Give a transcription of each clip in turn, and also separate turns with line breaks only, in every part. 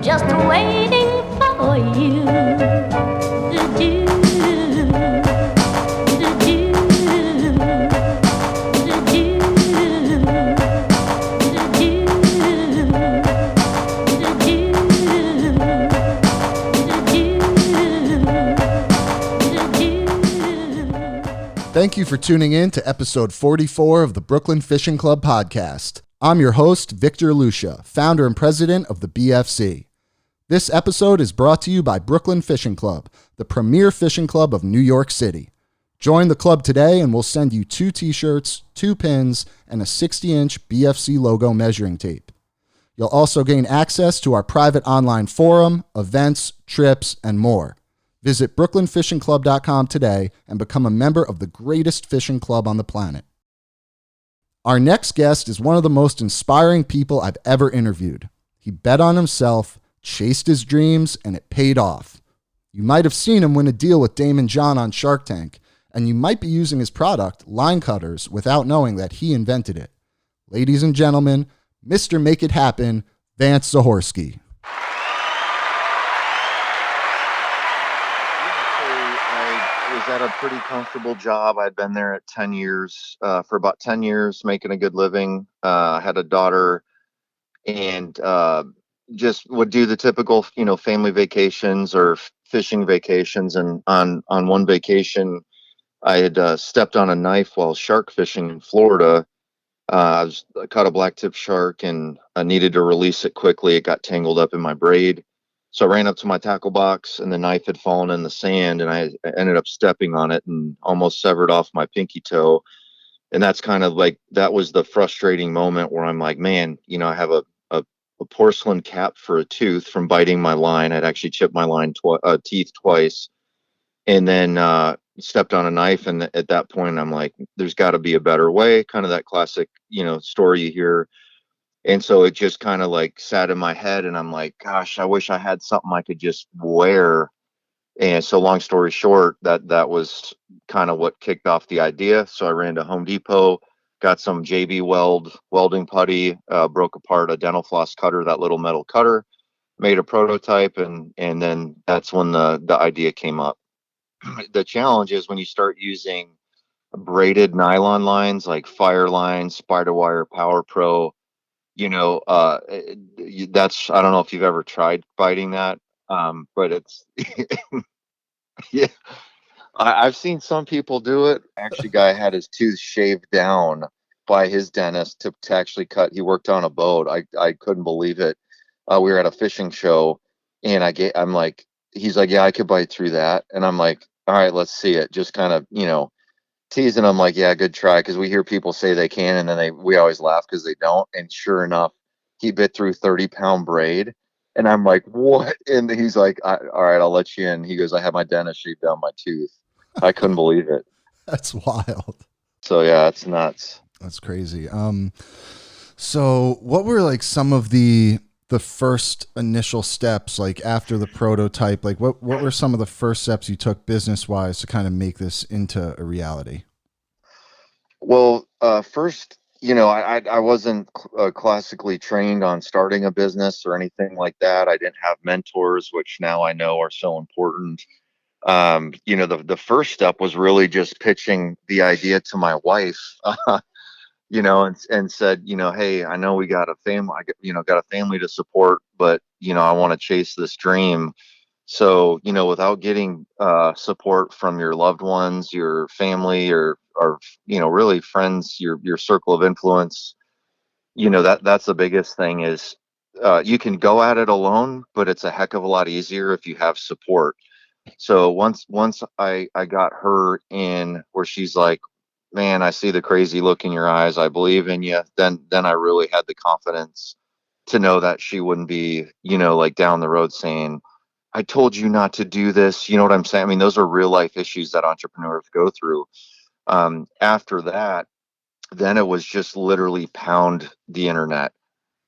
just waiting for you. Do-do, do-do, do-do,
Thank you for tuning in to episode 44 of the Brooklyn Fishing Club podcast. I'm your host, Victor Lucia, founder and president of the BFC. This episode is brought to you by Brooklyn Fishing Club, the premier fishing club of New York City. Join the club today and we'll send you 2 t-shirts, 2 pins, and a 60-inch BFC logo measuring tape. You'll also gain access to our private online forum, events, trips, and more. Visit brooklynfishingclub.com today and become a member of the greatest fishing club on the planet. Our next guest is one of the most inspiring people I've ever interviewed. He bet on himself, chased his dreams, and it paid off. You might have seen him win a deal with Daymond John on Shark Tank, and you might be using his product, Line Cutterz, without knowing that he invented it. Ladies and gentlemen, Mr. Make It Happen, Vance Zahorski.
At a pretty comfortable job. I'd been there at 10 years, for about 10 years, making a good living. Had a daughter, and just would do the typical, family vacations or fishing vacations. And on one vacation, I had stepped on a knife while shark fishing in Florida. I caught a black tip shark and I needed to release it quickly. It got tangled up in my braid. So I ran up to my tackle box and the knife had fallen in the sand, and I ended up stepping on it and almost severed off my pinky toe. And that's kind of like, that was the frustrating moment where I'm like, man, I have a porcelain cap for a tooth from biting my line. I'd actually chipped my teeth twice, and then stepped on a knife. And at that point, I'm like, there's got to be a better way, kind of that classic, story you hear. And so it just kind of like sat in my head, and I'm like, gosh, I wish I had something I could just wear. And so long story short, that was kind of what kicked off the idea. So I ran to Home Depot, got some JB welding putty, broke apart a dental floss cutter, that little metal cutter, made a prototype, and then that's when the idea came up. The challenge is when you start using braided nylon lines like Fire Line, Spiderwire, Power Pro. That's, I don't know if you've ever tried biting that, but it's, yeah, I've seen some people do it. Actually, guy had his tooth shaved down by his dentist to actually cut. He worked on a boat. I couldn't believe it. We were at a fishing show, and I'm like, he's like, yeah, I could bite through that. And I'm like, all right, let's see it. Just kind of, teasing them like, yeah, good try, because we hear people say they can, and then we always laugh because they don't. And sure enough, he bit through 30-pound braid, and I'm like, what? And he's like, all right, I'll let you in. He goes, I had my dentist shave down my tooth. I couldn't believe it.
That's wild.
So yeah, it's nuts.
That's crazy. So what were like some of the first initial steps, like after the prototype? Like what were some of the first steps you took business wise to kind of make this into a reality?
Well, first, I wasn't classically trained on starting a business or anything like that. I didn't have mentors, which now I know are so important. The first step was really just pitching the idea to my wife. And said, hey, I know we got a family, got a family to support, but, I want to chase this dream. So, without getting support from your loved ones, your family, or really friends, your circle of influence, that's the biggest thing is you can go at it alone, but it's a heck of a lot easier if you have support. So once I got her in where she's like, man, I see the crazy look in your eyes, I believe in you, then I really had the confidence to know that she wouldn't be, like down the road saying, I told you not to do this. You know what I'm saying? I mean, those are real life issues that entrepreneurs go through. After that, then it was just literally pound the internet.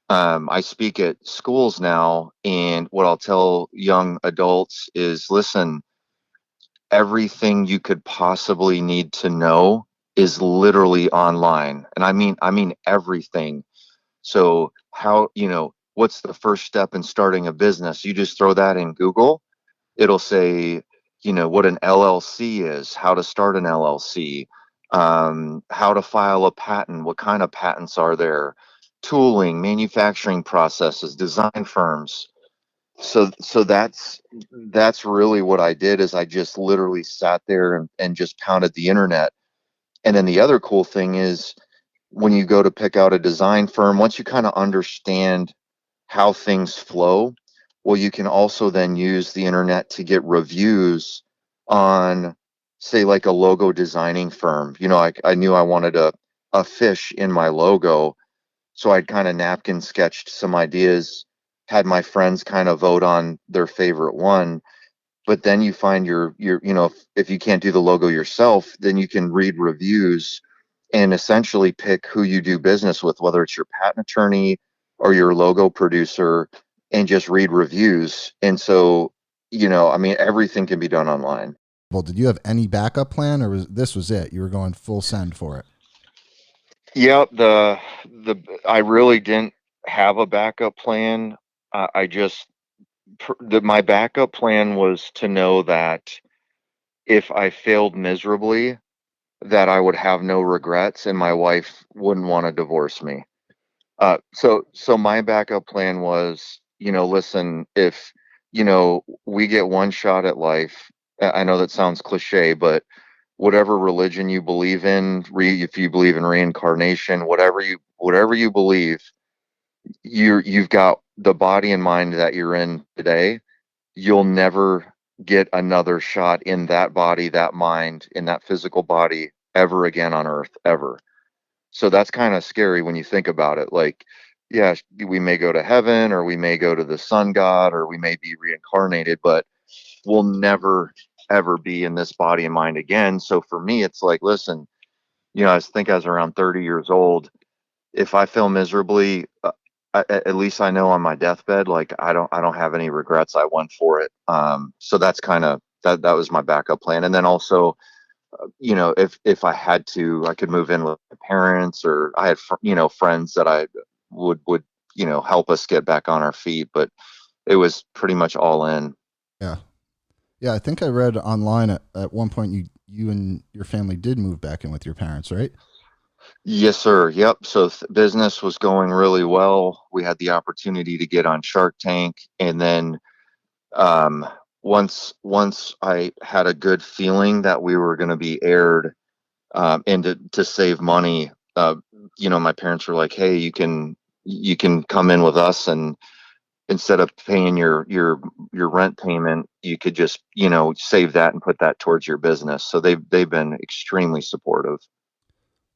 I speak at schools now, and what I'll tell young adults is, listen, everything you could possibly need to know is literally online. And I mean everything. So how, what's the first step in starting a business? You just throw that in Google. It'll say, what an LLC is, how to start an LLC, how to file a patent, what kind of patents are there, tooling, manufacturing processes, design firms. So that's really what I did, is I just literally sat there and just pounded the internet. And then the other cool thing is, when you go to pick out a design firm, once you kind of understand how things flow, well, you can also then use the internet to get reviews on, say, like a logo designing firm. I knew I wanted a fish in my logo, so I'd kind of napkin sketched some ideas, had my friends kind of vote on their favorite one. But then you find if you can't do the logo yourself, then you can read reviews and essentially pick who you do business with, whether it's your patent attorney or your logo producer, and just read reviews. And so, I mean, everything can be done online.
Well, did you have any backup plan, or was it? You were going full send for it?
Yep. I really didn't have a backup plan. I just, my backup plan was to know that if I failed miserably, that I would have no regrets and my wife wouldn't want to divorce me. So my backup plan was, listen, if, we get one shot at life. I know that sounds cliche, but whatever religion you believe in, if you believe in reincarnation, whatever you believe, you've got the body and mind that you're in today. You'll never get another shot in that body, that mind, in that physical body ever again on earth, ever. So that's kind of scary when you think about it. Like, yeah, we may go to heaven, or we may go to the sun god, or we may be reincarnated, but we'll never ever be in this body and mind again. So for me, it's like, listen, I was around 30 years old. If I fail miserably, at least I know on my deathbed, like, I don't have any regrets. I went for it. So that's kind of that was my backup plan. And then also, if I had to, I could move in with my parents, or I had friends that I would help us get back on our feet. But it was pretty much all in.
Yeah. Yeah, I think I read online at one point you and your family did move back in with your parents, right?
Yes, sir. Yep. So business was going really well. We had the opportunity to get on Shark Tank, and then um, once I had a good feeling that we were going to be aired, and to save money, my parents were like, "Hey, you can come in with us, and instead of paying your rent payment, you could just save that and put that towards your business." So they've been extremely supportive.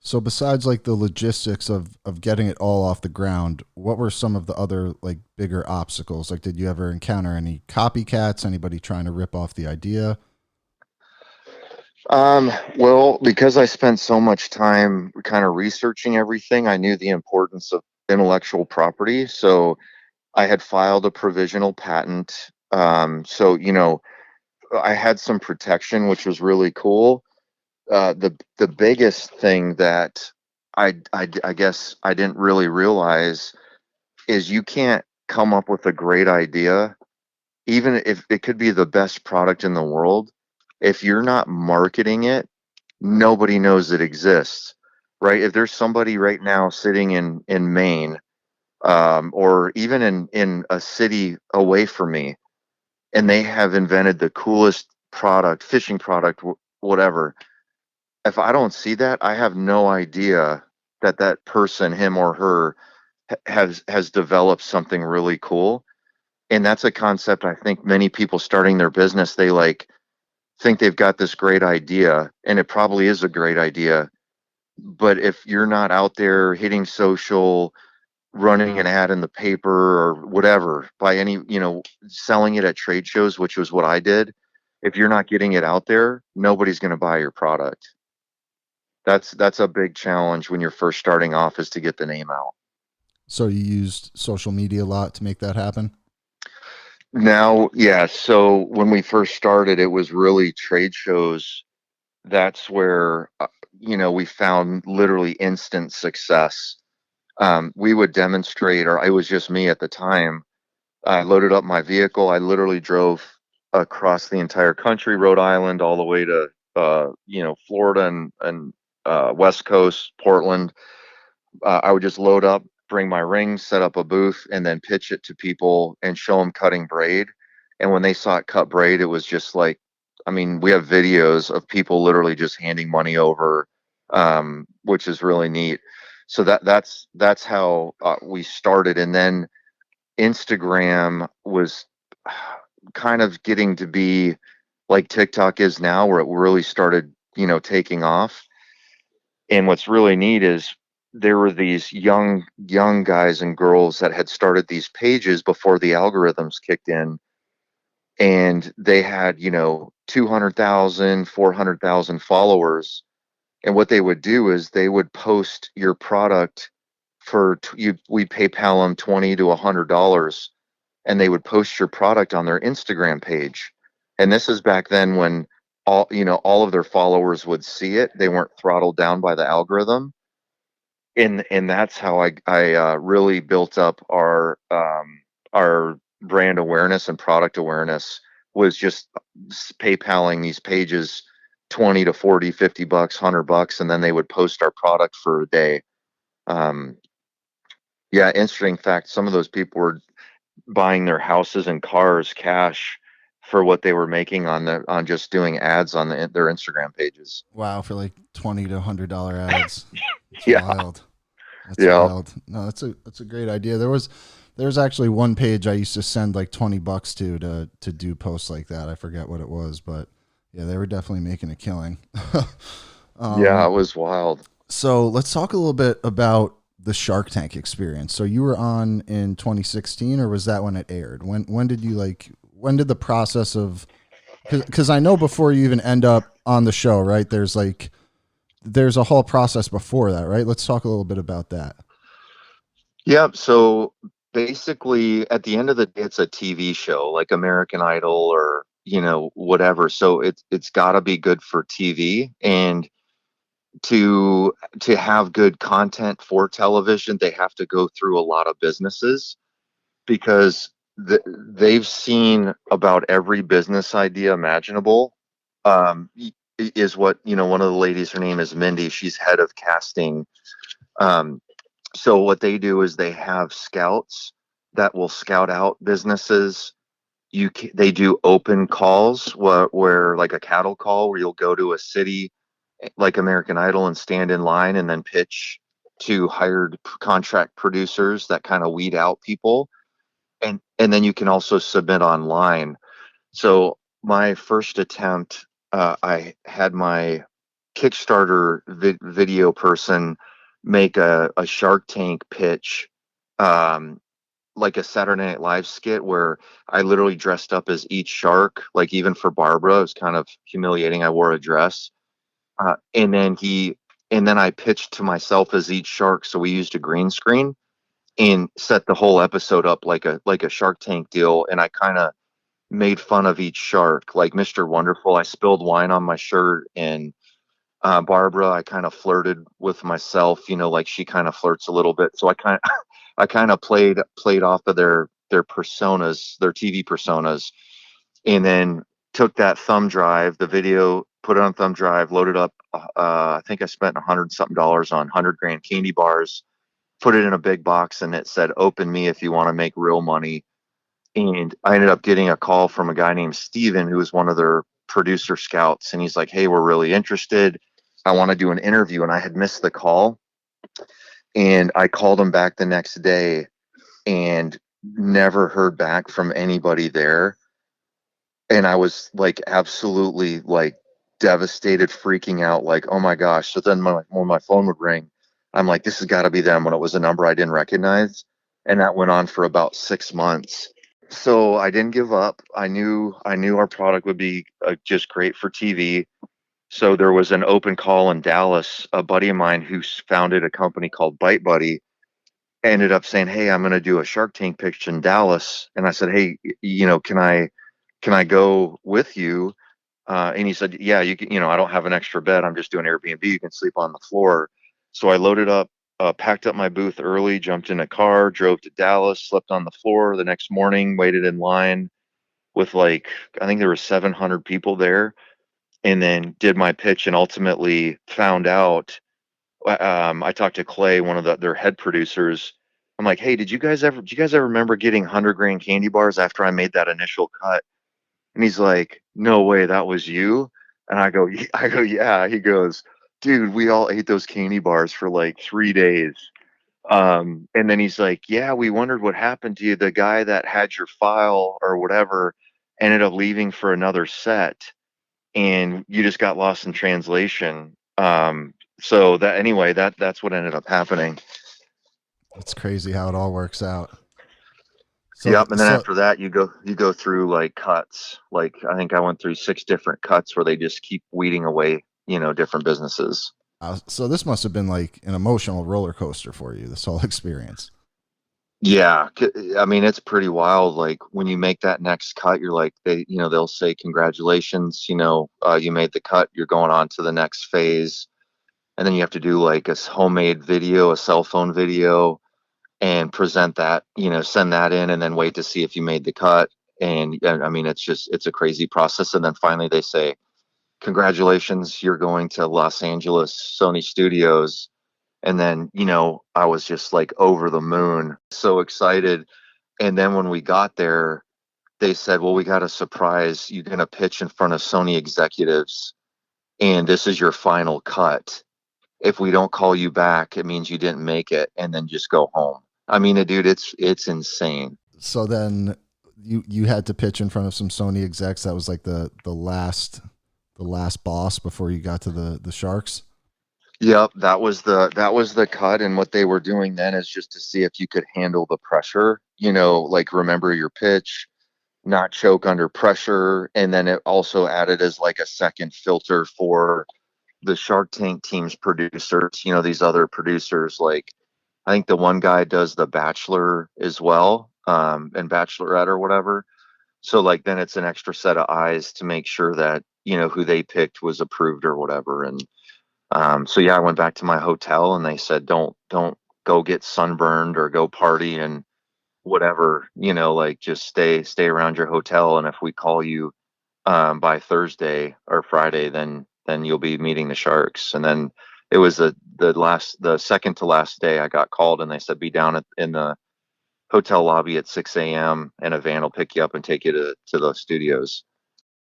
So besides like the logistics of getting it all off the ground, what were some of the other like bigger obstacles? Like, did you ever encounter any copycats, anybody trying to rip off the idea?
Well, because I spent so much time kind of researching everything, I knew the importance of intellectual property. So I had filed a provisional patent. So I had some protection, which was really cool. The biggest thing that I guess I didn't really realize is, you can't come up with a great idea, even if it could be the best product in the world. If you're not marketing it, nobody knows it exists, right? If there's somebody right now sitting in Maine, or even in a city away from me, and they have invented the coolest product, fishing product, whatever. If I don't see that, I have no idea that that person, him or her, has developed something really cool. And that's a concept I think many people starting their business, they like think they've got this great idea, and it probably is a great idea. But if you're not out there hitting social, running an ad in the paper or whatever, by any, selling it at trade shows, which was what I did, if you're not getting it out there, nobody's going to buy your product. That's a big challenge when you're first starting off, is to get the name out.
So you used social media a lot to make that happen?
Now, yeah, so when we first started, it was really trade shows. That's where we found literally instant success. We would demonstrate, or it was just me at the time. I loaded up my vehicle. I literally drove across the entire country, Rhode Island, all the way to Florida and West Coast, Portland. I would just load up, bring my rings, set up a booth, and then pitch it to people and show them cutting braid. And when they saw it cut braid, it was just like, I mean, we have videos of people literally just handing money over, which is really neat. So that's how we started, and then Instagram was kind of getting to be like TikTok is now, where it really started, taking off. And what's really neat is there were these young guys and girls that had started these pages before the algorithms kicked in, and they had 200,000, 400,000 followers. And what they would do is they would post your product for you. We PayPal them $20 to $100, and they would post your product on their Instagram page. And this is back then when all of their followers would see it. They weren't throttled down by the algorithm. And that's how I really built up our brand awareness and product awareness, was just PayPaling these pages 20 to 40, $50, $100, and then they would post our product for a day. Um, yeah, interesting fact, some of those people were buying their houses and cars cash for what they were making on just doing ads on their Instagram pages.
Wow, for like $20 to $100 ads. It's
Yeah,
wild. That's
yeah,
wild. No, that's a great idea. There's actually one page I used to send like $20 to do posts like that. I forget what it was, but yeah, they were definitely making a killing.
yeah, it was wild.
So let's talk a little bit about the Shark Tank experience. So you were on in 2016, or was that when it aired? When did you when did the process of, because I know before you even end up on the show, right? There's a whole process before that, right? Let's talk a little bit about that.
Yeah, so basically at the end of the day, it's a TV show like American Idol or whatever. So it's got to be good for TV, and to have good content for television, they have to go through a lot of businesses, because they've seen about every business idea imaginable. Is what, one of the ladies, her name is Mindy, she's head of casting. um, so what they do is they have scouts that will scout out businesses. They do open calls, where like a cattle call, where you'll go to a city like American Idol and stand in line and then pitch to hired contract producers that kind of weed out people. And then you can also submit online. So my first attempt, I had my Kickstarter video person make a Shark Tank pitch, um, like a Saturday Night Live skit, where I literally dressed up as each shark. Like, even for Barbara, it was kind of humiliating. I wore a dress, uh, and then he and then I pitched to myself as each shark. So we used a green screen and set the whole episode up like a Shark Tank deal. And I kind of made fun of each shark, like Mr. Wonderful. I spilled wine on my shirt, and Barbara, I kind of flirted with myself, like she kind of flirts a little bit. So I kind of played off of their personas, their TV personas, and then took that thumb drive, the video, put it on thumb drive, loaded up. I think I spent $100 something on 100 grand candy bars, put it in a big box, and it said, "Open me if you want to make real money." And I ended up getting a call from a guy named Steven, who was one of their producer scouts. And he's like, "Hey, we're really interested. I want to do an interview." And I had missed the call. And I called him back the next day and never heard back from anybody there. And I was like, absolutely like devastated, freaking out, like, oh my gosh. So then when my phone would ring, I'm like, this has got to be them, when it was a number I didn't recognize. And that went on for about 6 months. So I didn't give up. I knew our product would be just great for TV. So there was an open call in Dallas. A buddy of mine who founded a company called Bite Buddy ended up saying, "Hey, I'm going to do a Shark Tank pitch in Dallas." And I said, "Hey, can I go with you?" And he said, "Yeah, you can. I don't have an extra bed. I'm just doing Airbnb. You can sleep on the floor." So I loaded up packed up my booth early, jumped in a car, drove to Dallas, slept on the floor. The next morning, waited in line with like, I think there were 700 people there, and then did my pitch and ultimately found out. I talked to Clay, one of their head producers. I'm like, hey, did you guys ever remember getting 100 grain candy bars after I made that initial cut? And he's like, no way, that was you. And I go, yeah. He goes, dude, we all ate those candy bars for like 3 days. And then he's like, yeah, we wondered what happened to you. The guy that had your file or whatever ended up leaving for another set, and you just got lost in translation. So that anyway, that's what ended up happening.
It's crazy how it all works out. So,
Yep. And then
so,
after that, you go through like cuts. Like I think I went through 6 different cuts where they just keep weeding away, different businesses.
so this must have been like an emotional roller coaster for you, this whole experience.
Yeah, I mean it's pretty wild. Like when you make that next cut, you're like they'll say congratulations, you made the cut. You're going on to the next phase, and then you have to do like a homemade video, a cell phone video, and present that, send that in, and then wait to see if you made the cut. And I mean it's a crazy process. And then finally they say congratulations, you're going to Los Angeles Sony Studios. And then, I was just like over the moon, so excited. And then when we got there, they said, well, we got a surprise. You're going to pitch in front of Sony executives, and this is your final cut. If we don't call you back, it means you didn't make it, and then just go home. I mean, dude, it's insane.
So then you had to pitch in front of some Sony execs. That was like the last boss before you got to the Sharks.
Yep, that was the cut, and what they were doing then is just to see if you could handle the pressure, like remember your pitch, not choke under pressure. And then it also added as like a second filter for the Shark Tank team's producers, these other producers. Like I think the one guy does The Bachelor as well, and Bachelorette or whatever. So like then it's an extra set of eyes to make sure that, who they picked was approved or whatever. And so yeah, I went back to my hotel and they said, don't go get sunburned or go party and whatever, like just stay around your hotel. And if we call you by Thursday or Friday, then you'll be meeting the Sharks. And then it was the second to last day I got called, and they said be down in the hotel lobby at 6 a.m. and a van will pick you up and take you to the studios.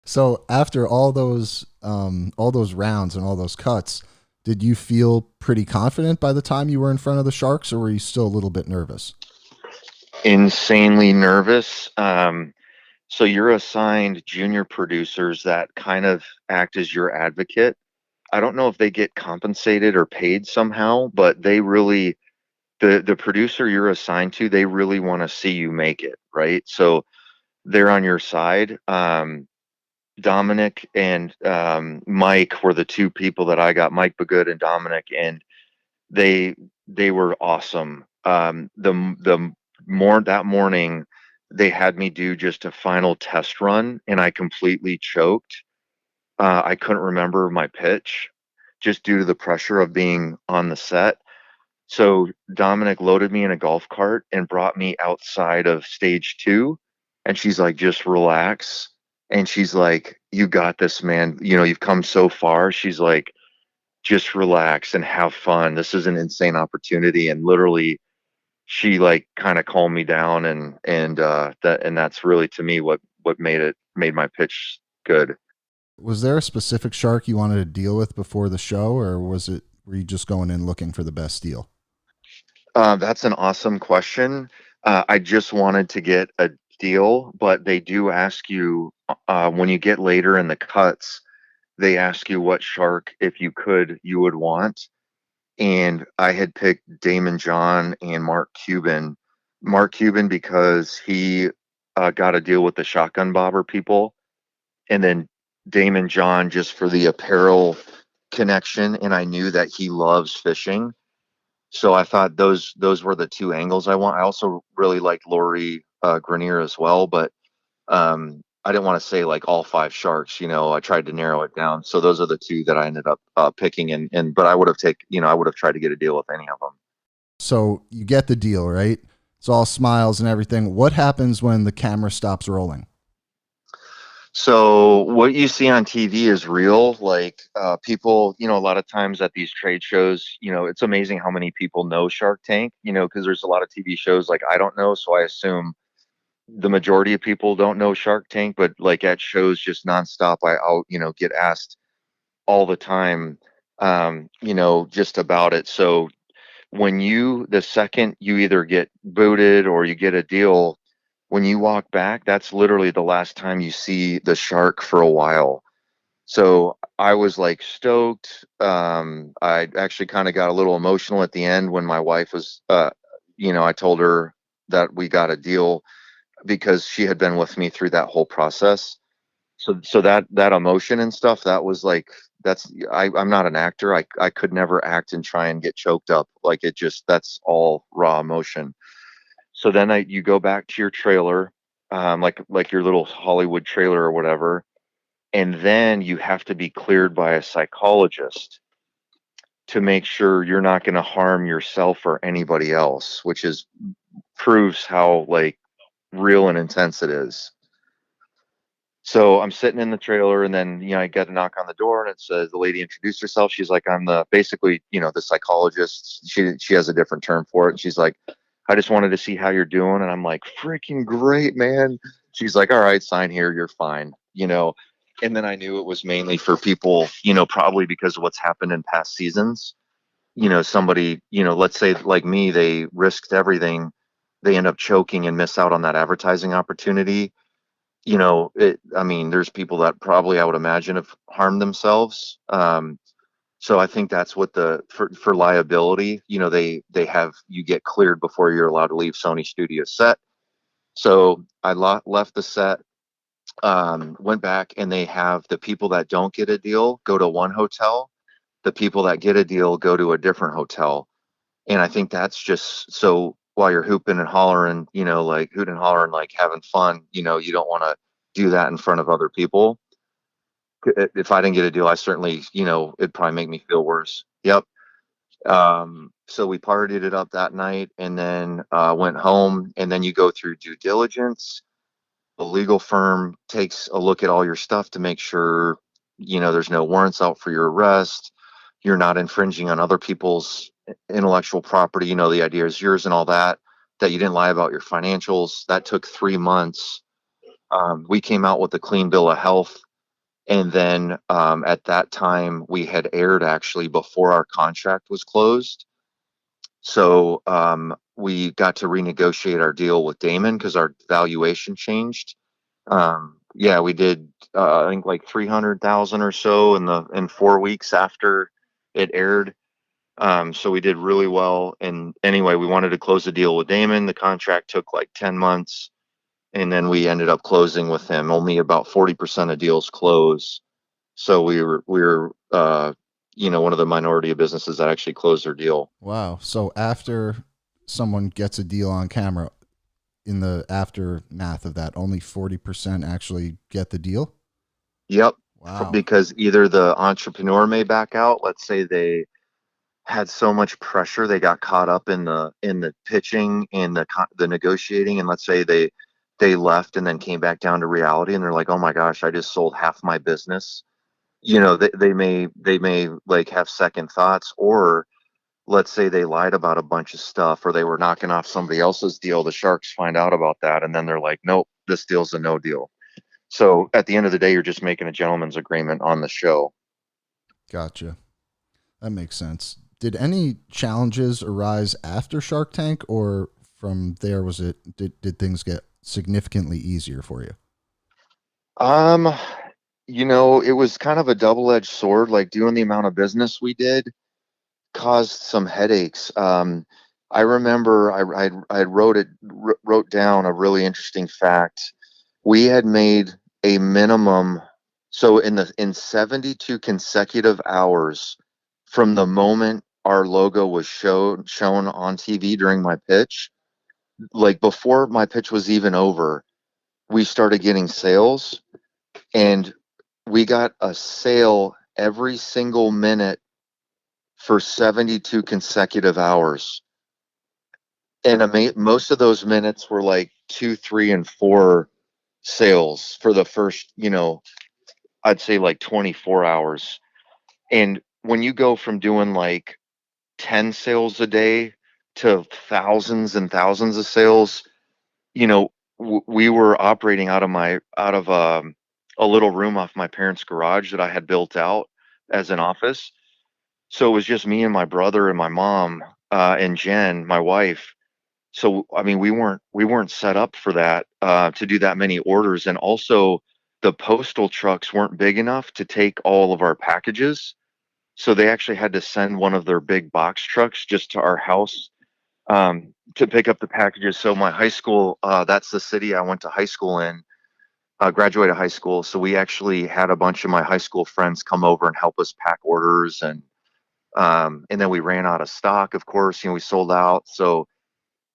So after all those rounds and all those cuts, did you feel pretty confident by the time you were in front of the Sharks, or were you still a little bit nervous?
Insanely nervous. So you're assigned junior producers that kind of act as your advocate. I don't know if they get compensated or paid somehow, but they really, the producer you're assigned to, they really want to see you make it, right? So they're on your side. Dominic and Mike were the two people that I got, Mike Bagood and Dominic, and they they were awesome. The more that morning, they had me do just a final test run, and I completely choked. I couldn't remember my pitch just due to the pressure of being on the set. So Dominic loaded me in a golf cart and brought me outside of stage two. And she's like, just relax. And she's like, you got this, man. You've come so far. She's like, just relax and have fun. This is an insane opportunity. And literally, she like kind of calmed me down, and that's really to me what made my pitch good.
Was there a specific shark you wanted to deal with before the show, or were you just going in looking for the best deal?
That's an awesome question. I just wanted to get a deal, but they do ask you when you get later in the cuts, they ask you what shark, if you could, you would want. And I had picked Daymond John and Mark Cuban. Mark Cuban because he got a deal with the shotgun bobber people, and then Daymond John just for the apparel connection. And I knew that he loves fishing. So I thought those were the two angles I want. I also really liked Lori Grenier as well, but I didn't want to say like all 5 sharks. I tried to narrow it down. So those are the two that I ended up picking. And but I would have tried to get a deal with any of them.
So you get the deal, right? It's all smiles and everything. What happens when the camera stops rolling?
So what you see on TV is real. Like people, a lot of times at these trade shows, it's amazing how many people know Shark Tank, because there's a lot of TV shows like I don't know. So I assume the majority of people don't know Shark Tank, but like at shows just nonstop, I'll, get asked all the time, just about it. So the second you either get booted or you get a deal, when you walk back, that's literally the last time you see the shark for a while. So I was like stoked. I actually kind of got a little emotional at the end when my wife was, I told her that we got a deal because she had been with me through that whole process. So that emotion and stuff, that was like, I'm not an actor. I could never act and try and get choked up. Like that's all raw emotion. So then you go back to your trailer, like your little Hollywood trailer or whatever, and then you have to be cleared by a psychologist to make sure you're not going to harm yourself or anybody else, which is proves how like real and intense it is. So I'm sitting in the trailer, and then I get a knock on the door, and it says the lady introduced herself. She's like, I'm the basically the psychologist. She has a different term for it. And she's like, I just wanted to see how you're doing, and I'm like, freaking great, man. She's like, all right, sign here, you're fine. And then I knew it was mainly for people, probably because of what's happened in past seasons. Somebody, let's say like me, they risked everything, they end up choking and miss out on that advertising opportunity. I mean, there's people that probably I would imagine have harmed themselves. So I think that's what for liability, they have you get cleared before you're allowed to leave Sony Studio set. So I left the set, went back, and they have the people that don't get a deal go to one hotel, the people that get a deal go to a different hotel. And I think that's just so while you're hooping and hollering, like hooting and hollering, like having fun, you don't want to do that in front of other people. If I didn't get a deal, I certainly, it'd probably make me feel worse. Yep. So we partied it up that night, and then went home, and then you go through due diligence. The legal firm takes a look at all your stuff to make sure, there's no warrants out for your arrest. You're not infringing on other people's intellectual property. The idea is yours and all that, that you didn't lie about your financials. That took 3 months. We came out with a clean bill of health. And then at that time, we had aired actually before our contract was closed. So we got to renegotiate our deal with Daymond because our valuation changed. Yeah, we did. I think like 300,000 or so in 4 weeks after it aired. So we did really well. And anyway, we wanted to close the deal with Daymond. The contract took like 10 months, and then we ended up closing with him. Only about 40% of deals close. So we were one of the minority of businesses that actually closed their deal.
Wow. So after someone gets a deal on camera, in the aftermath of that, only 40% actually get the deal?
Yep.
Wow.
Because either the entrepreneur may back out. Let's say they had so much pressure, they got caught up in the pitching and the negotiating, and let's say they left and then came back down to reality, and they're like, oh my gosh, I just sold half my business. They may like have second thoughts, or let's say they lied about a bunch of stuff, or they were knocking off somebody else's deal. The sharks find out about that, and then they're like, nope, this deal's a no deal. So at the end of the day, you're just making a gentleman's agreement on the show.
Gotcha. That makes sense. Did any challenges arise after Shark Tank, or from there did things get significantly easier for you?
um it was kind of a double-edged sword. Like doing the amount of business we did caused some headaches. I remember I wrote down a really interesting fact. We had made a minimum, so in 72 consecutive hours from the moment our logo was shown on TV during my pitch, like before my pitch was even over, we started getting sales, and we got a sale every single minute for 72 consecutive hours. And most of those minutes were like 2, 3, and 4 sales for the first, I'd say like 24 hours. And when you go from doing like 10 sales a day to thousands and thousands of sales, we were operating out of a little room off my parents' garage that I had built out as an office. So it was just me and my brother and my mom, and Jen, my wife. So I mean, we weren't set up for that, to do that many orders, and also the postal trucks weren't big enough to take all of our packages. So they actually had to send one of their big box trucks just to our house, to pick up the packages. So my high school, that's the city I went to high school in, graduated high school. So we actually had a bunch of my high school friends come over and help us pack orders, and then we ran out of stock. Of course, we sold out. So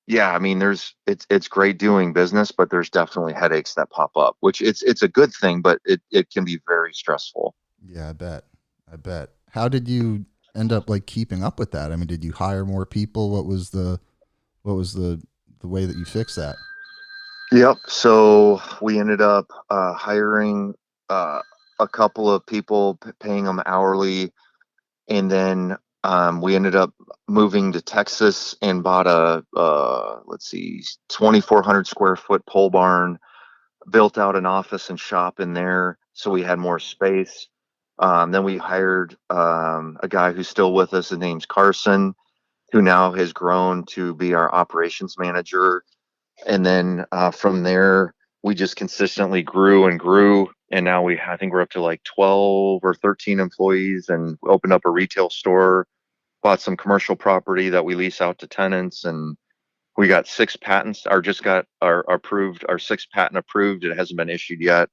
yeah, I mean, it's great doing business, but there's definitely headaches that pop up, which it's a good thing, but it can be very stressful.
Yeah, I bet. I bet. How did you end up like keeping up with that? I mean, did you hire more people? What was the way that you fixed that?
Yep. So we ended up, hiring, uh, a couple of people, paying them hourly, and then, we ended up moving to Texas and bought a, let's see, 2,400 square foot pole barn, built out an office and shop in there, so we had more space. Then we hired, a guy who's still with us. His name's Carson, who now has grown to be our operations manager. And then, from there, we just consistently grew and grew. And now I think we're up to like 12 or 13 employees, and opened up a retail store, bought some commercial property that we lease out to tenants. And we got 6 patents, or just got our 6th patent approved. It hasn't been issued yet.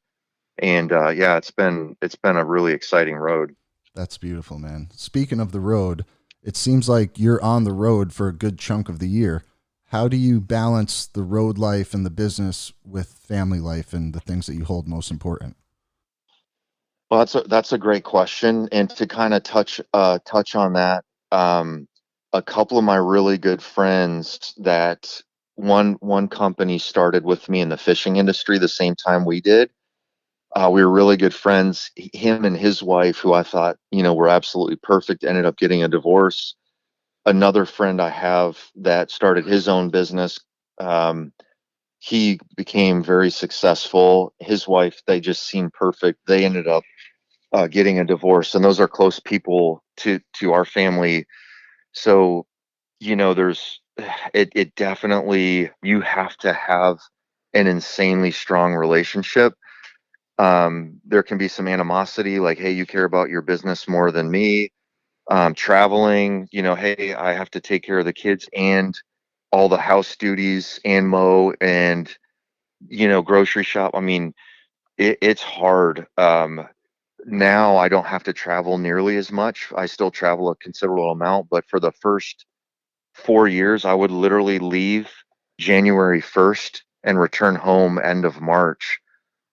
And, yeah, it's been a really exciting road.
That's beautiful, man. Speaking of the road, it seems like you're on the road for a good chunk of the year. How do you balance the road life and the business with family life and the things that you hold most important?
Well, that's a great question, and to kind of touch on that, a couple of my really good friends, that one company started with me in the fishing industry the same time we did. We were really good friends. Him and his wife, who I thought, were absolutely perfect, ended up getting a divorce. Another friend I have that started his own business. Um, he became very successful. His wife, they just seemed perfect. They ended up, getting a divorce, and those are close people to our family. So, there's it definitely, you have to have an insanely strong relationship. There can be some animosity, like, hey, you care about your business more than me. Traveling, hey, I have to take care of the kids and all the house duties and mow and, grocery shop. I mean, it's hard. Now I don't have to travel nearly as much. I still travel a considerable amount, but for the first 4 years, I would literally leave January 1st and return home end of March.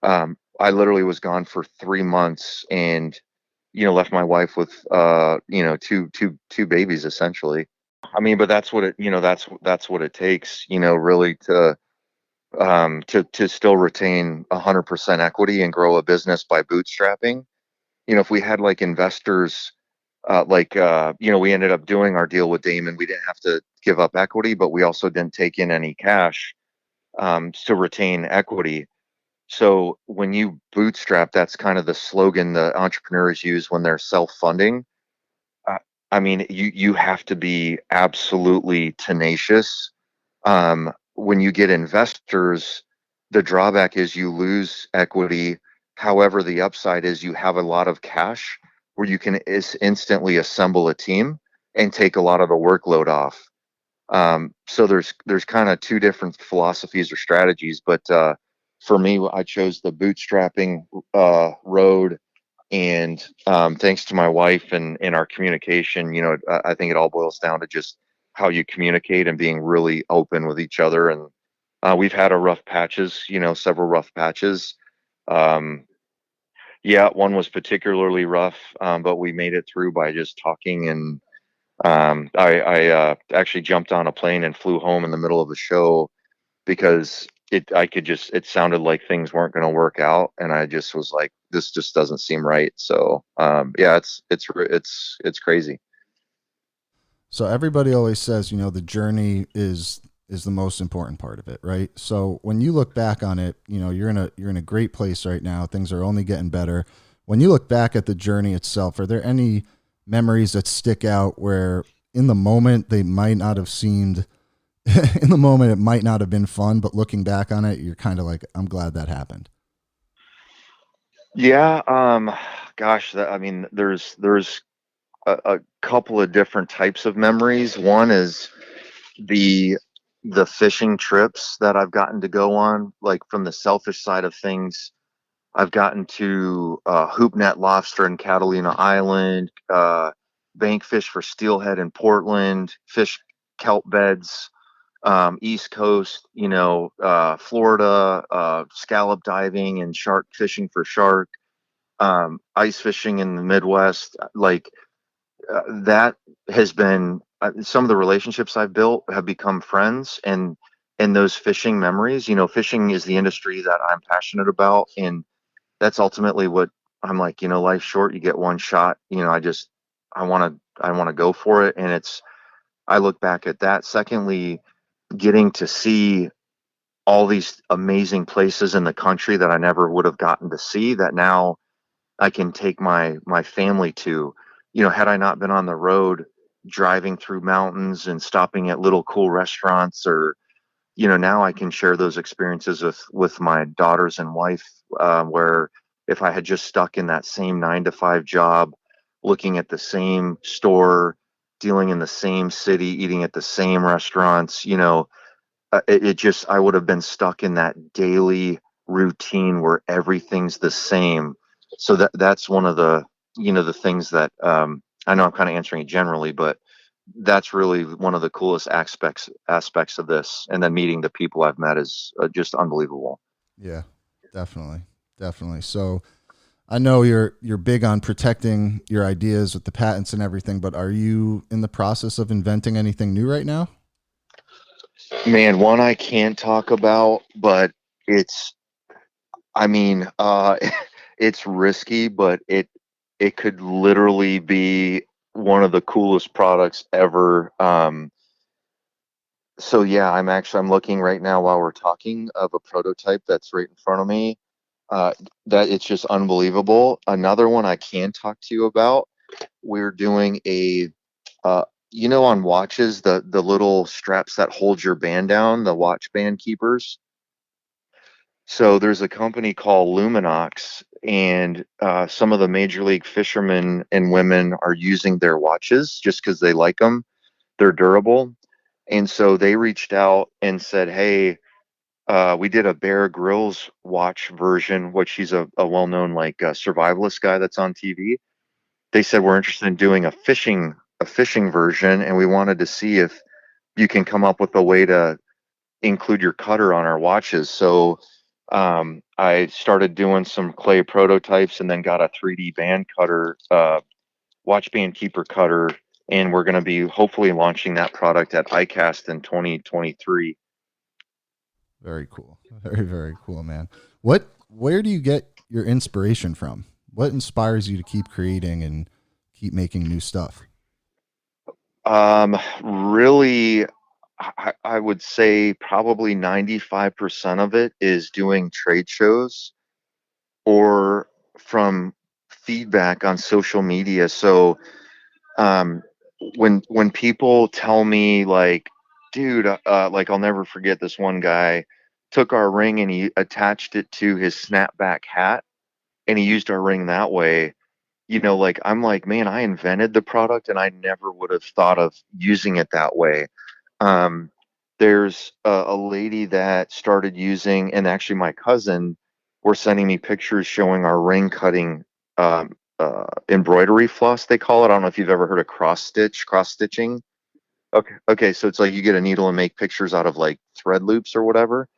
I literally was gone for 3 months, and, left my wife with, two babies essentially. I mean, but that's what it takes, really, to still retain 100% equity and grow a business by bootstrapping. If we had like investors, we ended up doing our deal with Daymond. We didn't have to give up equity, but we also didn't take in any cash, to retain equity. So when you bootstrap, that's kind of the slogan the entrepreneurs use when they're self-funding. Uh, I mean, you have to be absolutely tenacious. When you get investors, the drawback is you lose equity. However, the upside is you have a lot of cash where you can instantly assemble a team and take a lot of the workload off. So there's kind of two different philosophies or strategies, but, for me, I chose the bootstrapping, road. And, thanks to my wife and our communication, I think it all boils down to just how you communicate and being really open with each other. And, we've had a rough patches, several rough patches. Um, yeah, one was particularly rough, but we made it through by just talking, I actually jumped on a plane and flew home in the middle of the show because it sounded like things weren't going to work out, and I just was like, this just doesn't seem right. So yeah, it's crazy.
So everybody always says, the journey is the most important part of it, right? So when you look back on it, you're in a great place right now. Things are only getting better. When you look back at the journey itself, are there any memories that stick out where in the moment they might not have seemed in the moment it might not have been fun, but looking back on it, you're kind of like, I'm glad that happened.
Yeah, gosh, I mean, there's a couple of different types of memories. One is the the fishing trips that I've gotten to go on, like from the selfish side of things. I've gotten to hoop net lobster in Catalina Island, bank fish for steelhead in Portland, fish kelp beds, East Coast, Florida, scallop diving and shark fishing for shark, ice fishing in the Midwest. Like that has been some of the relationships I've built have become friends, and those fishing memories. Fishing is the industry that I'm passionate about, and that's ultimately what I'm like. Life's short. You get one shot. I want to go for it, and I look back at that. Secondly, getting to see all these amazing places in the country that I never would have gotten to see, that now I can take my family to. Had I not been on the road driving through mountains and stopping at little cool restaurants, or now I can share those experiences with my daughters and wife, where if I had just stuck in that same 9 to 5 job, looking at the same store, dealing in the same city, eating at the same restaurants, it just, I would have been stuck in that daily routine where everything's the same. So that's one of the things that, I know I'm kind of answering it generally, but that's really one of the coolest aspects of this. And then meeting the people I've met is just unbelievable.
Yeah, definitely. Definitely. So I know you're big on protecting your ideas with the patents and everything, but are you in the process of inventing anything new right now?
Man, one I can't talk about, but it's, I mean, it's risky, but it could literally be one of the coolest products ever. So yeah, I'm looking right now while we're talking of a prototype that's right in front of me. Uh, that it's just unbelievable. Another one I can talk to you about. We're doing on watches, the little straps that hold your band down, the watch band keepers. So there's a company called Luminox, and some of the major league fishermen and women are using their watches just because they like them. They're durable, and so they reached out and said, "Hey, we did a Bear Grylls watch version, which he's a well-known like survivalist guy that's on TV. They said we're interested in doing a fishing version, and we wanted to see if you can come up with a way to include your cutter on our watches." So I started doing some clay prototypes and then got a 3D band cutter, watch band keeper cutter, and we're going to be hopefully launching that product at ICAST in 2023.
Very cool. Very, very cool, man. Where do you get your inspiration from? What inspires you to keep creating and keep making new stuff?
Really, I would say probably 95% of it is doing trade shows or from feedback on social media. So um, when people tell me like, dude, like I'll never forget this one guy took our ring and he attached it to his snapback hat and he used our ring that way. Like I'm like, man, I invented the product and I never would have thought of using it that way. Um, there's a lady that started using, and actually my cousin were sending me pictures showing our ring cutting embroidery floss, they call it. I don't know if you've ever heard of cross stitching. Okay, so it's like you get a needle and make pictures out of like thread loops or whatever.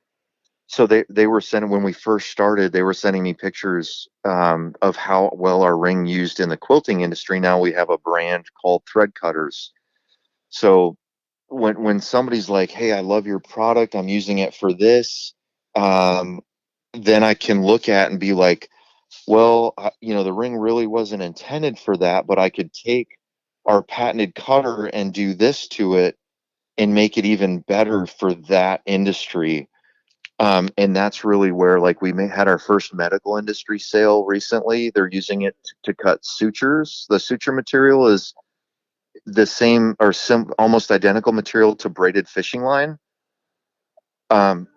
So they were sending, when we first started, they were sending me pictures of how well our ring used in the quilting industry. Now we have a brand called Thread Cutters, So when somebody's like, "Hey, I love your product. I'm using it for this," um, then I can look at and be like, well, the ring really wasn't intended for that, but I could take our patented cutter and do this to it and make it even better for that industry. And that's really where, like, had our first medical industry sale recently. They're using it to cut sutures. The suture material is the same or almost identical material to braided fishing line. Um,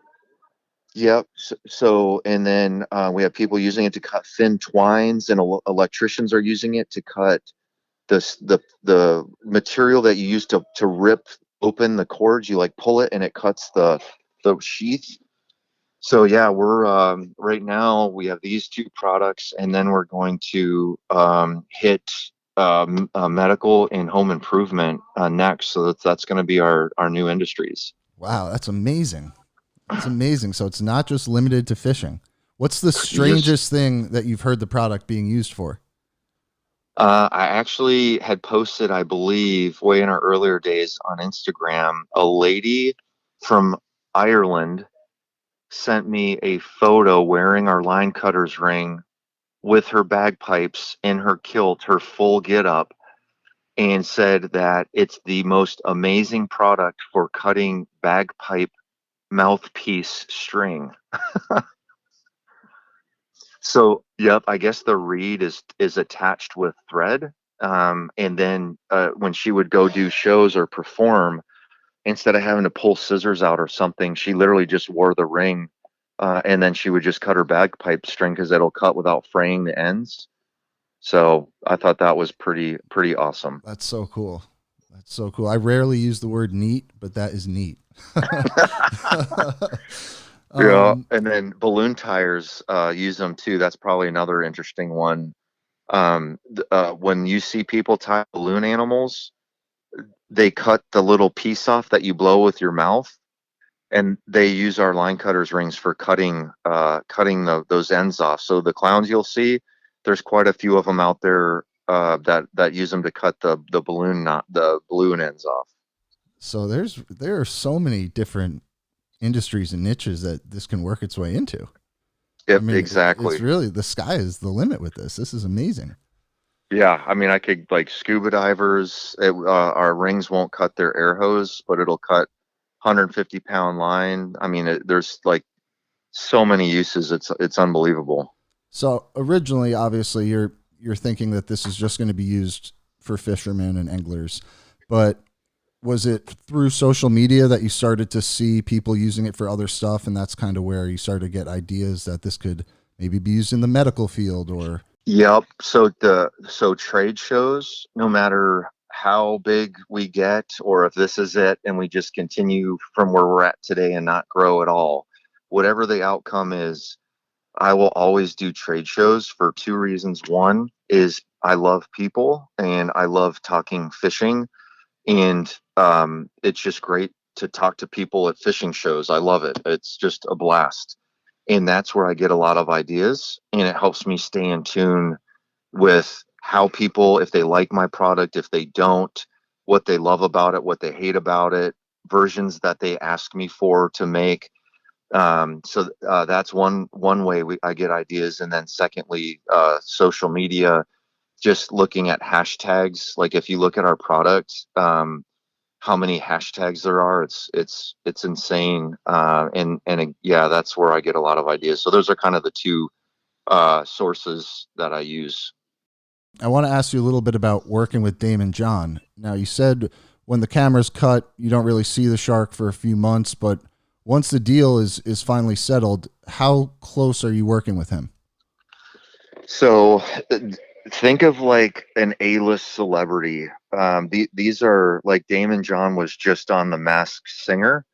Yep. So and then we have people using it to cut thin twines, and electricians are using it to cut the material that you use to rip open the cords. You like pull it, and it cuts the sheath. So yeah, we're right now we have these two products, and then we're going to hit medical and home improvement next. So that's going to be our new industries.
Wow, that's amazing. That's amazing. So it's not just limited to fishing. What's the
Just
strangest thing that you've heard the product being used for?
I actually had posted, I believe, way in our earlier days on Instagram, a lady from Ireland sent me a photo wearing our Line Cutterz ring with her bagpipes in her kilt, her full get up, and said that it's the most amazing product for cutting bagpipe mouthpiece string. So, yep, I guess the reed is attached with thread. And then when she would go do shows or perform, instead of having to pull scissors out or something, she literally just wore the ring, and then she would just cut her bagpipe string because it'll cut without fraying the ends. So I thought that was pretty awesome.
That's so cool. That's so cool. I rarely use the word neat, but that is neat.
Yeah,
um,
and then balloon tires use them too. That's probably another interesting one. When you see people tie balloon animals, they cut the little piece off that you blow with your mouth, and they use our Line Cutterz rings for cutting those ends off. So the clowns you'll see, there's quite a few of them out there that use them to cut the balloon, not the balloon ends off.
so there are so many different industries and niches that this can work its way into. I
Yep,
mean, it's
exactly.
really the sky is the limit with this. This is amazing.
Yeah, I mean, I could, like, scuba divers. Our rings won't cut their air hose, but it'll cut 150-pound line. I mean, there's like so many uses. It's unbelievable.
So originally, obviously, you're thinking that this is just going to be used for fishermen and anglers, but was it through social media that you started to see people using it for other stuff, and that's kind of where you started to get ideas that this could maybe be used in the medical field or
Yep. So trade shows, no matter how big we get, or if this is it and we just continue from where we're at today and not grow at all, whatever the outcome is, I will always do trade shows for two reasons. One is I love people and I love talking fishing, and it's just great to talk to people at fishing shows. I love it. It's just a blast, and that's where I get a lot of ideas, and it helps me stay in tune with how people, if they like my product, if they don't, what they love about it, what they hate about it, versions that they ask me for to make. So that's one way I get ideas, and then secondly, social media. Just looking at hashtags, like if you look at our product, how many hashtags there are, it's insane. And yeah, that's where I get a lot of ideas. So those are kind of the two sources that I use.
I want to ask you a little bit about working with Daymond John. Now, you said when the camera's cut, you don't really see the shark for a few months, but once the deal is finally settled, how close are you working with him?
So think of like an A-list celebrity. These are like Daymond John was just on The Masked Singer.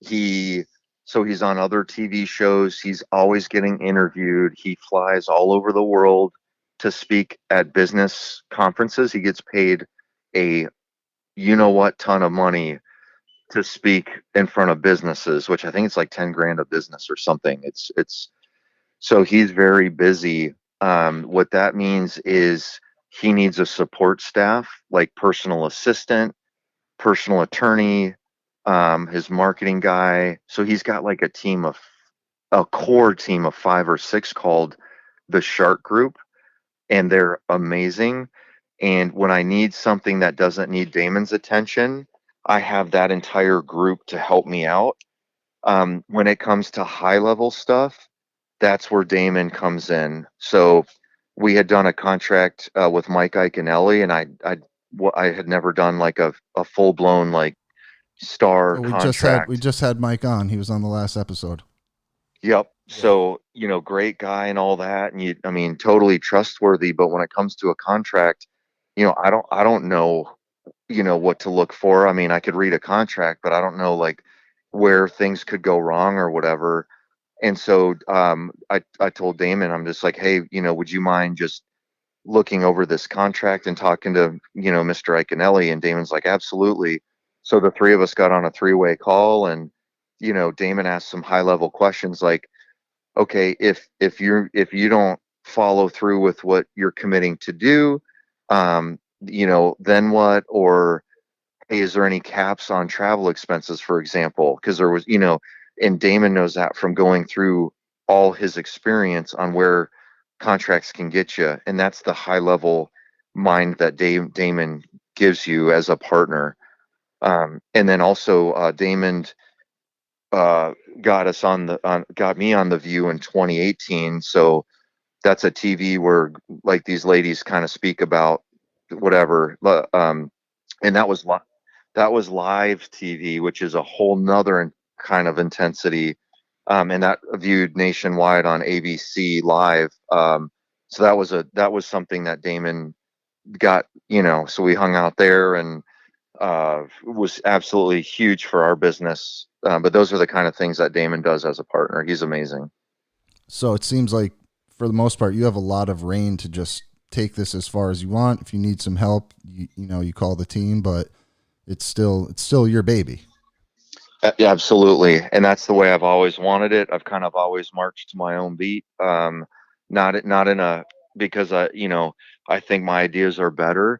He so he's on other TV shows. He's always getting interviewed. He flies all over the world to speak at business conferences. He gets paid a what ton of money to speak in front of businesses, which I think it's like 10 grand a business or something. It's so he's very busy. What that means is he needs a support staff, like personal assistant, personal attorney, his marketing guy. So he's got like a core team of 5 or 6 called the Shark Group, and they're amazing. And when I need something that doesn't need Damon's attention, I have that entire group to help me out. When it comes to high level stuff, that's where Damon comes in. So we had done a contract with Mike Iaconelli, and I had never done like a full blown like star
Oh, we
contract.
just had Mike on. He was on the last episode.
Yep.
Yeah.
So, great guy and all that, and I mean, totally trustworthy. But when it comes to a contract, I don't know, what to look for. I mean, I could read a contract, but I don't know like where things could go wrong or whatever. And so, I told Damon, I'm just like, hey, would you mind just looking over this contract and talking to, Mr. Iaconelli? And Damon's like, absolutely. So the three of us got on a three-way call, and, Damon asked some high level questions like, okay, if you don't follow through with what you're committing to do, then what? Or hey, is there any caps on travel expenses, for example? Because there was, and Damon knows that from going through all his experience on where contracts can get you, and that's the high level mind that Damon gives you as a partner. And then also, Damon uh, got me on the View in 2018. So that's a TV where like these ladies kind of speak about whatever. And that was live TV, which is a whole nother kind of intensity. And that viewed nationwide on ABC Live. So that was something that Damon got. So we hung out there, and was absolutely huge for our business. But those are the kind of things that Damon does as a partner. He's amazing.
So it seems like for the most part, you have a lot of reign to just take this as far as you want. If you need some help, you call the team, but it's still your baby.
Yeah, absolutely, and that's the way I've always wanted it. I've kind of always marched to my own beat. Not in a because I think my ideas are better.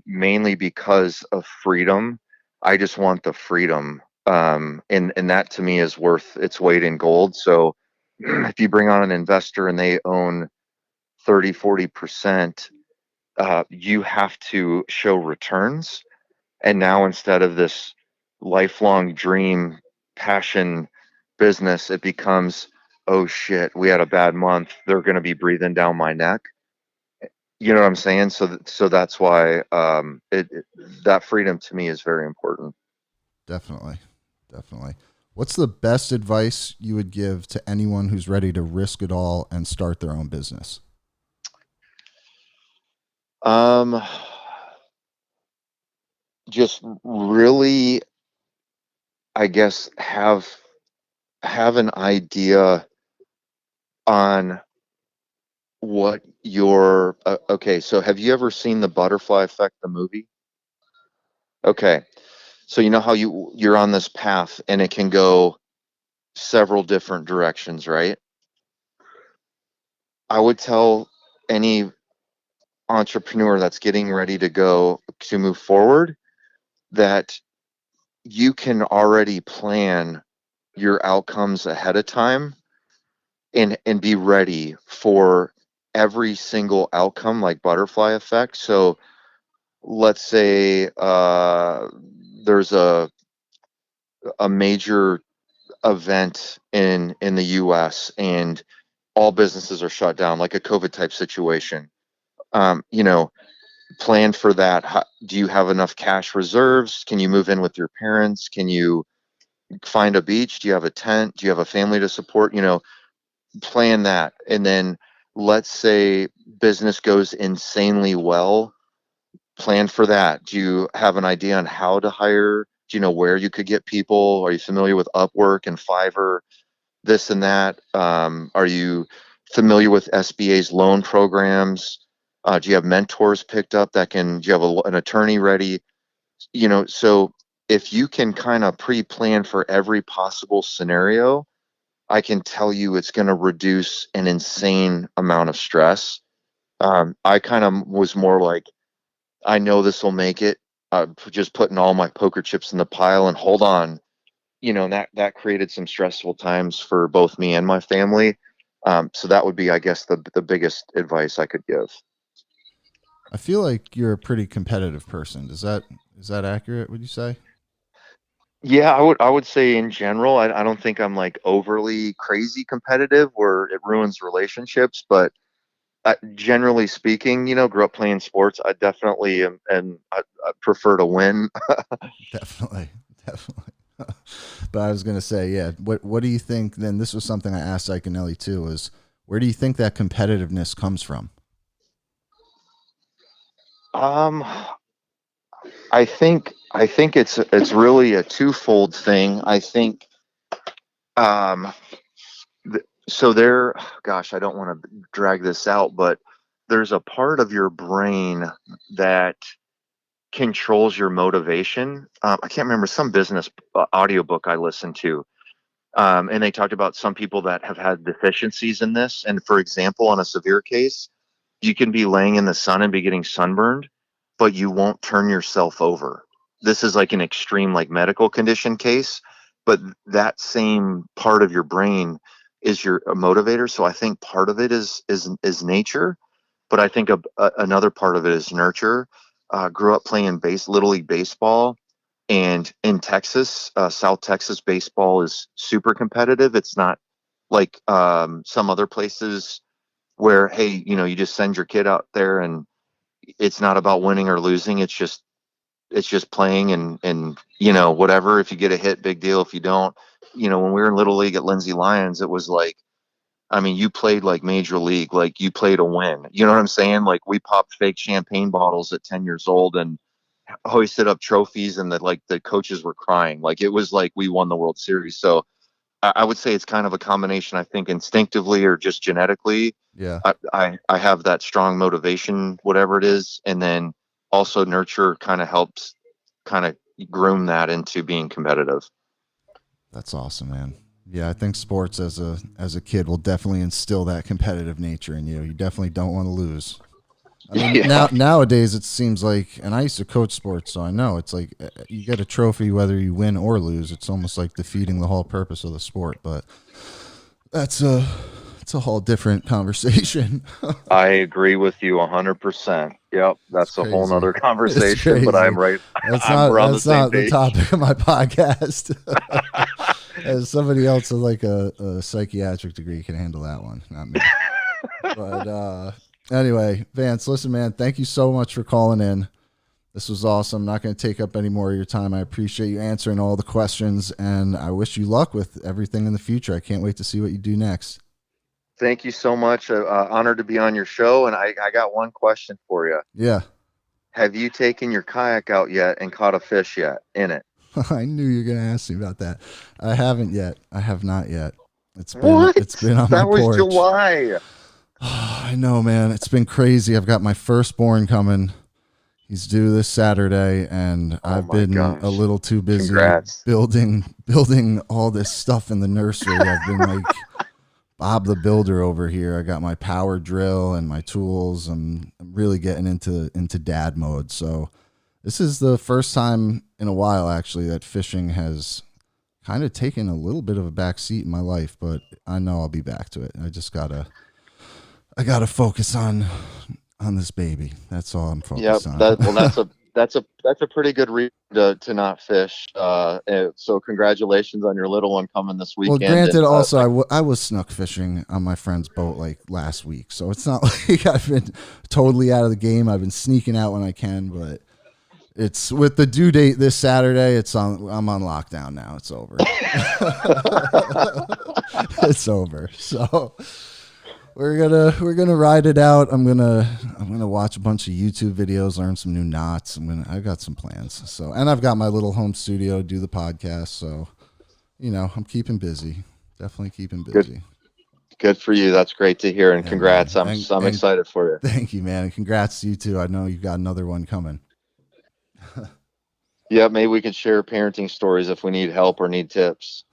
Mainly because of freedom. I just want the freedom, and that to me is worth its weight in gold. So if you bring on an investor and they own 30-40%, you have to show returns. And now instead of this lifelong dream, passion business, it becomes, oh shit, we had a bad month. They're going to be breathing down my neck. You know what I'm saying? So that's why that freedom to me is very important.
Definitely. Definitely. What's the best advice you would give to anyone who's ready to risk it all and start their own business?
Um, just really, I guess, have an idea on what your okay. So have you ever seen the Butterfly Effect, the movie? Okay. So you know how you're on this path and it can go several different directions, right? I would tell any entrepreneur that's getting ready to move forward that you can already plan your outcomes ahead of time, and be ready for every single outcome like butterfly effect. So let's say there's a major event in the US, and all businesses are shut down, like a COVID type situation. You know, plan for that. Do you have enough cash reserves? Can you move in with your parents? Can you find a beach? Do you have a tent? Do you have a family to support? Plan that. And then let's say business goes insanely well. Plan for that. Do you have an idea on how to hire? Do you know where you could get people? Are you familiar with Upwork and Fiverr, this and that? Are you familiar with SBA's loan programs? Do you have mentors picked up do you have an attorney ready? So if you can kind of pre-plan for every possible scenario, I can tell you it's going to reduce an insane amount of stress. I kind of was more like, I know this will make it. Just putting all my poker chips in the pile and hold on, and that created some stressful times for both me and my family. So that would be, I guess, the biggest advice I could give.
I feel like you're a pretty competitive person. Is that accurate, would you say?
Yeah, I would say in general, I don't think I'm like overly crazy competitive where it ruins relationships, but generally speaking, grew up playing sports. I definitely am, and I prefer to win.
Definitely. Definitely. But I was gonna say, yeah. What do you think? Then this was something I asked Ike and Ellie too. Is where do you think that competitiveness comes from?
Um, I think it's really a twofold thing. I think um, so there. Gosh, I don't want to drag this out, but there's a part of your brain that controls your motivation. I can't remember some business audiobook I listened to, and they talked about some people that have had deficiencies in this. And for example, on a severe case, you can be laying in the sun and be getting sunburned, but you won't turn yourself over. This is like an extreme, like medical condition case, but that same part of your brain is your a motivator. So I think part of it is nature, but I think another part of it is nurture. Grew up playing little league baseball, and in Texas, South Texas baseball is super competitive. It's not like some other places where, hey, you just send your kid out there and it's not about winning or losing. It's just playing and whatever. If you get a hit, big deal. If you don't, when we were in little league at Lindsay Lions, it was like, I mean, you played like major league, like you played a win. You know what I'm saying? Like we popped fake champagne bottles at 10 years old and hoisted up trophies, and the coaches were crying. Like it was like we won the World Series. So I would say it's kind of a combination. I think instinctively or just genetically,
Yeah,
I have that strong motivation, whatever it is, and then also nurture kind of helps kind of groom that into being competitive.
that's awesome, man. Yeah, I think sports as a kid will definitely instill that competitive nature in you. You definitely don't want to lose. I mean,
Yeah.
nowadays it seems like, and I used to coach sports, so I know it's like you get a trophy whether you win or lose. It's almost like defeating the whole purpose of the sport. But that's a it's a whole different conversation.
I agree with you 100%. Yep,
It's
that's a whole
crazy.
nother
It's
conversation, but
crazy.
I'm right.
That's
I'm
not
we're on the
that's
same
not the
page.
topic of my podcast. As somebody else with like a psychiatric degree can handle that one, not me. But anyway, Vance, listen, man, thank you so much for calling in. This was awesome. I'm not going to take up any more of your time. I appreciate you answering all the questions, and I wish you luck with everything in the future. I can't wait to see what you do next.
Thank you so much. Honored to be on your show, and I got one question for you.
Yeah.
Have you taken your kayak out yet and caught a fish yet in it?
I knew you were going to ask me about that. I haven't yet. I have not yet.
What?
It's been on my
That was
porch.
July.
I know, man. It's been crazy. I've got my firstborn coming. He's due this Saturday, and
Oh
I've
my
been a
gosh.
little too busy
Congrats.
building all this stuff in the nursery. I've been like Bob the Builder over here. I got my power drill and my tools. I'm really getting into dad mode. So this is the first time in a while actually that fishing has kind of taken a little bit of a back seat in my life, but I know I'll be back to it. I gotta focus on this baby. That's all I'm
Yep.
focused on.
That's a pretty good reason to not fish. So congratulations on your little one coming this
Well,
weekend.
granted,
And
also I was snook fishing on my friend's boat like last week, so it's not like I've been totally out of the game. I've been sneaking out when I can, but it's with the due date this Saturday. I'm on lockdown now. It's over. It's over. So we're gonna ride it out. I'm gonna watch a bunch of YouTube videos, learn some new knots. I've got some plans. So, and I've got my little home studio, do the podcast. So, I'm keeping busy. Definitely keeping
good,
busy.
good for you. That's great to hear. And
Yeah, man.
congrats. I'm
And
excited for you.
thank you, man. And congrats to you too. I know you've got another one coming.
Yeah, maybe we can share parenting stories if we need help or need tips.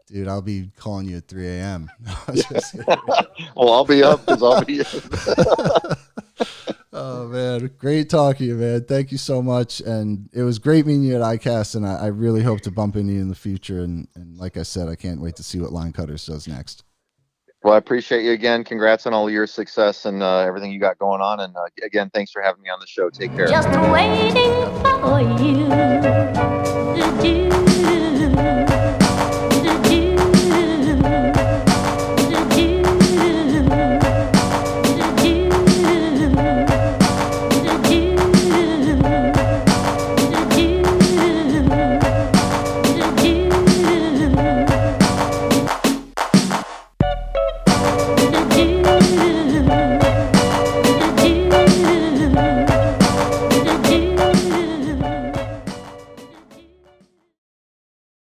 Dude, I'll be calling you at 3 a.m.
Well, I'll be up because I'll be.
Oh, man. Great talking to you, man. Thank you so much. And it was great meeting you at ICAST, and I really hope to bump into you in the future. And like I said, I can't wait to see what Line Cutterz does next.
Well, I appreciate you again. Congrats on all your success and everything you got going on. And again, thanks for having me on the show. Take care.
Just waiting for you.